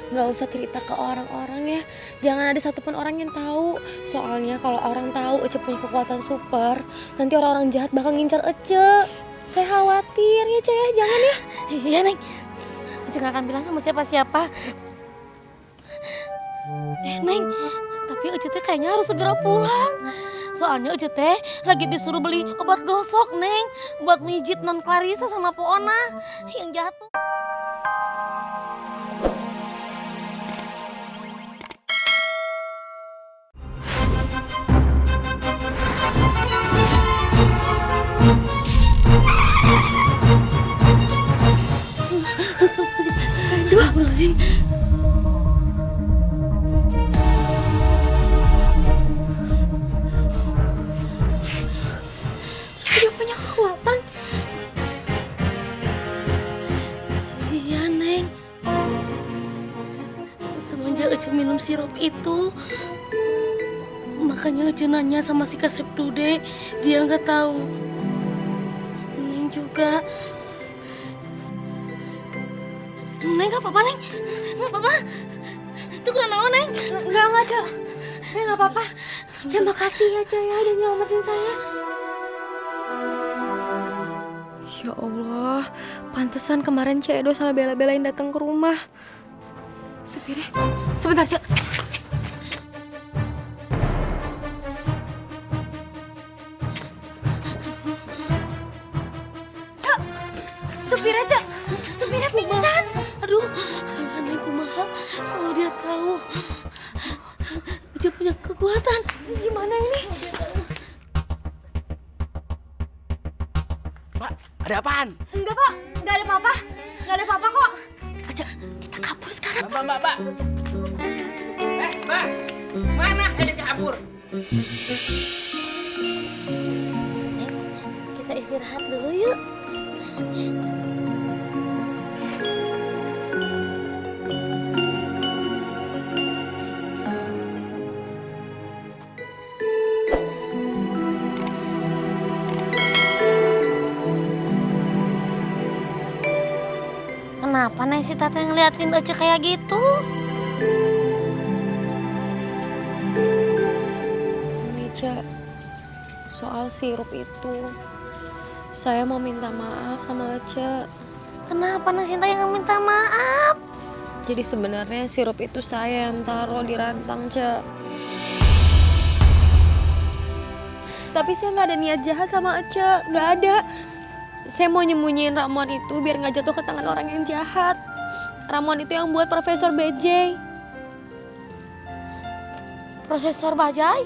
nggak usah cerita ke orang-orang ya. Jangan ada satupun orang yang tahu. Soalnya kalau orang tahu Ece punya kekuatan super, nanti orang-orang jahat bakal ngincar Ece. Saya khawatir ya Ece ya, jangan ya. Iya Neng, Ece gak akan bilang sama siapa-siapa. Neng, tapi Ece teh kayaknya harus segera pulang. Soalnya Ece teh lagi disuruh beli obat gosok Neng, buat mijit non Clarissa sama Po Ona yang jatuh. Astagfirullahaladzim. Dia punya kekuatan. Iya Neng, semenjak Ece minum sirup itu, makanya Ece nanya sama si Kasep Dude, dia nggak tahu. Neng juga. Neng gak apa-apa Neng, gak apa-apa. Itu kenapa Neng? Enggak Cek. Saya nggak apa-apa. Terima kasih ya Cek ya udah nyelamatin saya. Ya Allah, pantesan kemarin Cek Edo sama bela-belain datang ke rumah. Supirnya, sebentar Cek. Cek, supirnya Cek, supirnya pingsan. Aduh, Neng kumaha kalau dia tahu Ece punya kekuatan. Gimana ini? Pak, ada apaan? Enggak Pak, enggak ada apa-apa. Enggak ada apa-apa kok. Aja, kita kabur sekarang. Mbak. Mbak, mana kalian kabur? Kita istirahat dulu yuk. Kenapa Neng si Tata ngeliatin Ece kayak gitu? Ini Cek, soal sirup itu, saya mau minta maaf sama Ece. Kenapa Neng Sinta yang minta maaf? Jadi sebenarnya sirup itu saya yang taruh di rantang Cek. Tapi saya nggak ada niat jahat sama Ece, nggak ada. Saya mau nyembunyiin ramuan itu biar nggak jatuh ke tangan orang yang jahat. Ramuan itu yang buat Profesor BJ. Profesor Bajai?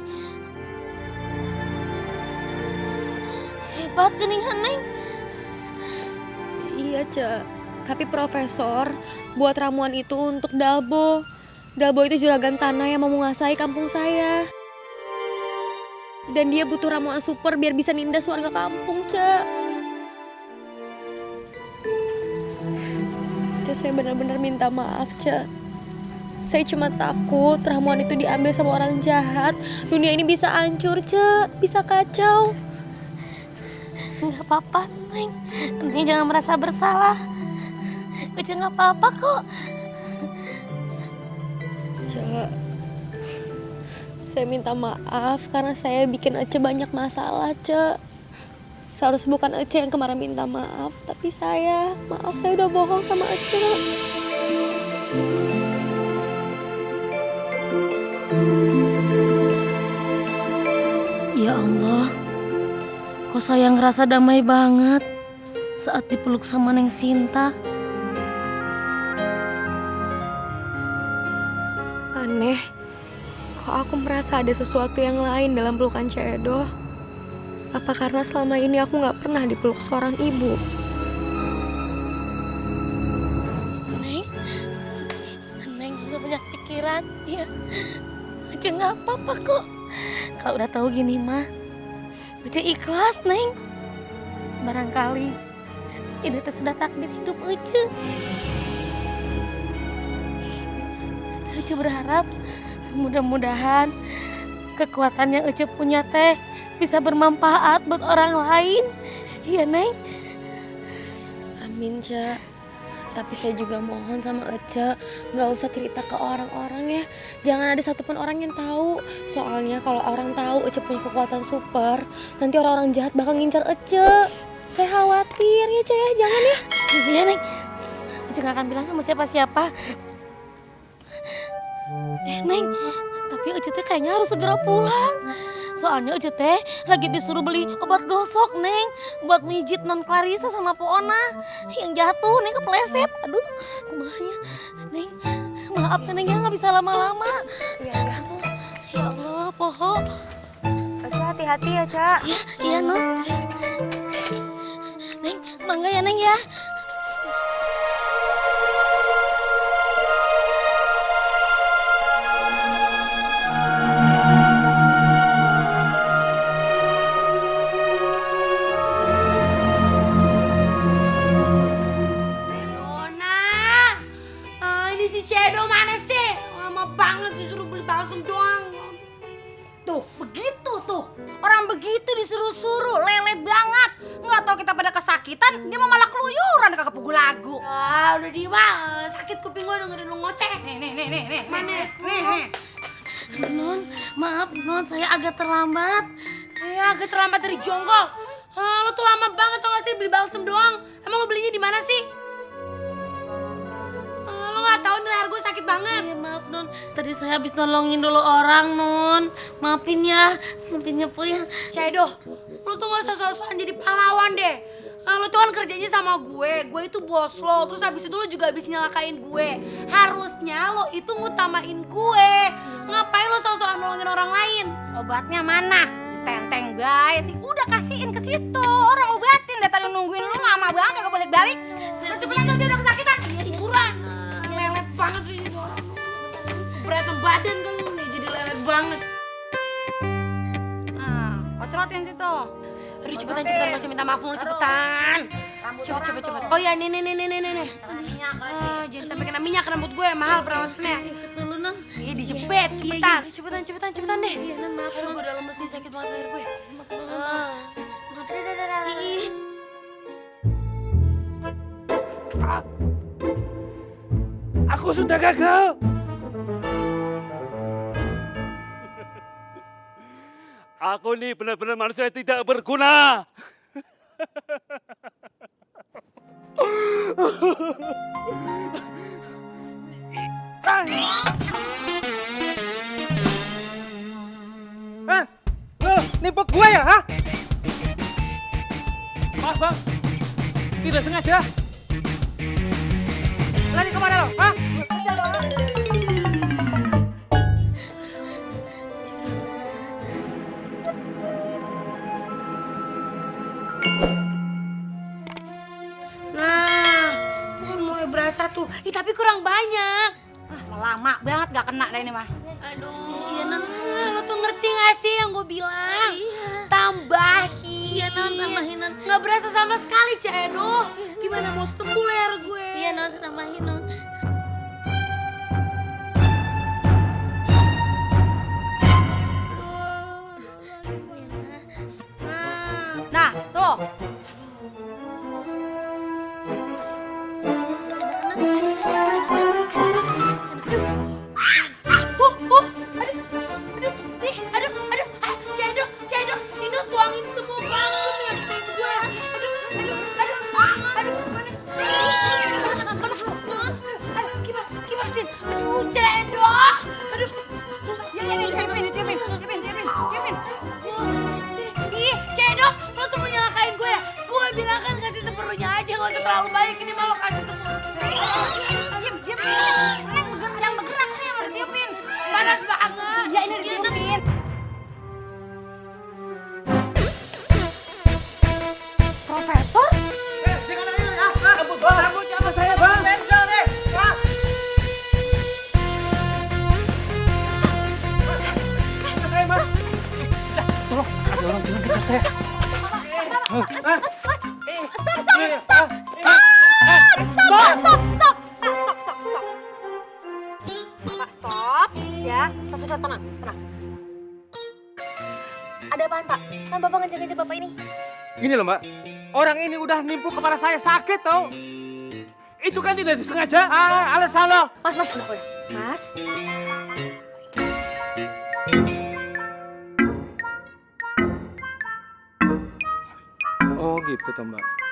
Hebat geningan Neng. Iya Cek, tapi Profesor buat ramuan itu untuk Dalbo. Dalbo itu juragan tanah yang mau menguasai kampung saya. Dan dia butuh ramuan super biar bisa nindas warga kampung Cek. Saya benar-benar minta maaf, Cek. Saya cuma takut ramuan itu diambil sama orang jahat. Dunia ini bisa hancur, Cek. Bisa kacau. Nggak apa-apa, Neng. Neng jangan merasa bersalah. Ece nggak apa-apa kok. Cek, saya minta maaf karena saya bikin Ece banyak masalah, Cek. Seharusnya bukan Ece yang kemarin minta maaf, tapi saya udah bohong sama Ece. Ya Allah, kok saya ngerasa damai banget saat dipeluk sama Neng Sinta. Aneh, kok aku merasa ada sesuatu yang lain dalam pelukan Cek Edo? Apa karena selama ini aku gak pernah dipeluk seorang ibu? Neng gak usah banyak pikiran. Ya, Ece gak apa-apa kok. Kalau udah tahu gini mah, Ece ikhlas, Neng. Barangkali ini teh sudah takdir hidup Ece. Ece berharap mudah-mudahan kekuatan yang Ece punya teh bisa bermanfaat buat orang lain. Iya, Neng. Amin, Cek. Tapi saya juga mohon sama Ece, nggak usah cerita ke orang-orang ya. Jangan ada satupun orang yang tahu. Soalnya kalau orang tahu Ece punya kekuatan super, nanti orang-orang jahat bakal ngincar Ece. Saya khawatir ya Ece ya, jangan ya. Iya Neng, Ece gak akan bilang sama siapa-siapa. Neng, tapi Ece teh kayaknya harus segera pulang. Soalnya Ece teh lagi disuruh beli obat gosok Neng, buat mijit non Clarissa sama Po Ona yang jatuh Neng kepleset. Aduh, kumahnya Neng, maaf ya Neng ya nggak bisa lama-lama. Iya. Ya Allah, Poho. Ece hati-hati ya Cak. Iya, iya non. Neng, mangga ya Neng ya. Cedo mana sih? Lama banget disuruh beli balsam doang. Tuh, begitu tuh. Orang begitu disuruh-suruh, lelet banget. Nggak tahu kita pada kesakitan, dia mau malah keluyuran kagak pukul lagu. Ah, udah di sakit kuping gua dengerin lu ngoceh. Nih. Mana? Nih. Non, maaf Non, saya agak terlambat. Agak terlambat dari jonggol. Lu tuh lama banget tau gak sih beli balsam doang. Emang lu belinya di mana sih? Lu nggak tahu nih leher gue sakit banget. Iya maaf Non, tadi saya habis nolongin dulu orang Non. Maafin ya Po ya. Cedo, lu tuh gak usah sok-sokan jadi pahlawan deh. Lu tuh kan kerjanya sama gue itu bos lo. Terus habis itu lu juga habis nyelakain gue. Harusnya lo itu ngutamain gue. Ngapain lo sok-sokan nolongin orang lain? Obatnya mana? Ditenteng guys, udah kasihin ke situ. Orang obatin deh, tadi nungguin lu lama banget gak balik-balik. Lu cepetan tuh sih udah kesakitan. Iya hiburan. Lelet banget sih ini orang. Berat badan kan lu nih, jadi lelet banget. Nah, kocrotin situ. Aduh cepetan masih minta maaf mulu cepetan. Cepet. Oh ya nih. Jangan sampai kena minyak rambut gue, mahal perawatannya. Ikut dulu Non. Iya dijepit, cepetan. Cepetan deh. Iya Non, maaf Aduh Non. gue udah lemes nih, sakit banget leher gue. Aku sudah gagal. Aku ini benar-benar manusia yang tidak berguna. Hah? Lo nipu gue ya, hah? Maaf bang, tidak sengaja. Lari kemana lo, hah? Nah, mulai berasa tuh. Tapi kurang banyak. Lama banget gak kena dah ini mah. Aduh. Iya Non. Lo tuh ngerti gak sih yang gue bilang? Iya. Tambahin. Iya Non, tambahin Non. Gak berasa sama sekali, Cedo. Gimana mau sembuh leher gue? Iya Non, tambahin Non. Nah, tuh. Cedo, ini tuangin semua balsam ya ke gue. Kipasin. Cedo. Tiupin. Ih, Cedo, lo tuh mau nyalakain gue ya? Gue bilang kan kasih seperlunya aja, gak usah terlalu banyak, ini malah kasih semua. Diam. Yang bergerak nih yang harus tiupin. Panas banget. Ya ini ditiupin. Profesor? Rambut siapa saya, Bang? Benjol deh, Bang. Saya, Mas. Tolong, ada orang jangan kejar saya. Stop. Ya, Profesor tenang. Ada apaan Pak? Kan Bapak ngejar-ngejar Bapak ini. Gini loh, Mbak. Orang ini udah nipu kepala saya sakit, tau. Itu kan tidak disengaja. Alasan lo. Mas, udah. Mas. Oh gitu toh Mbak.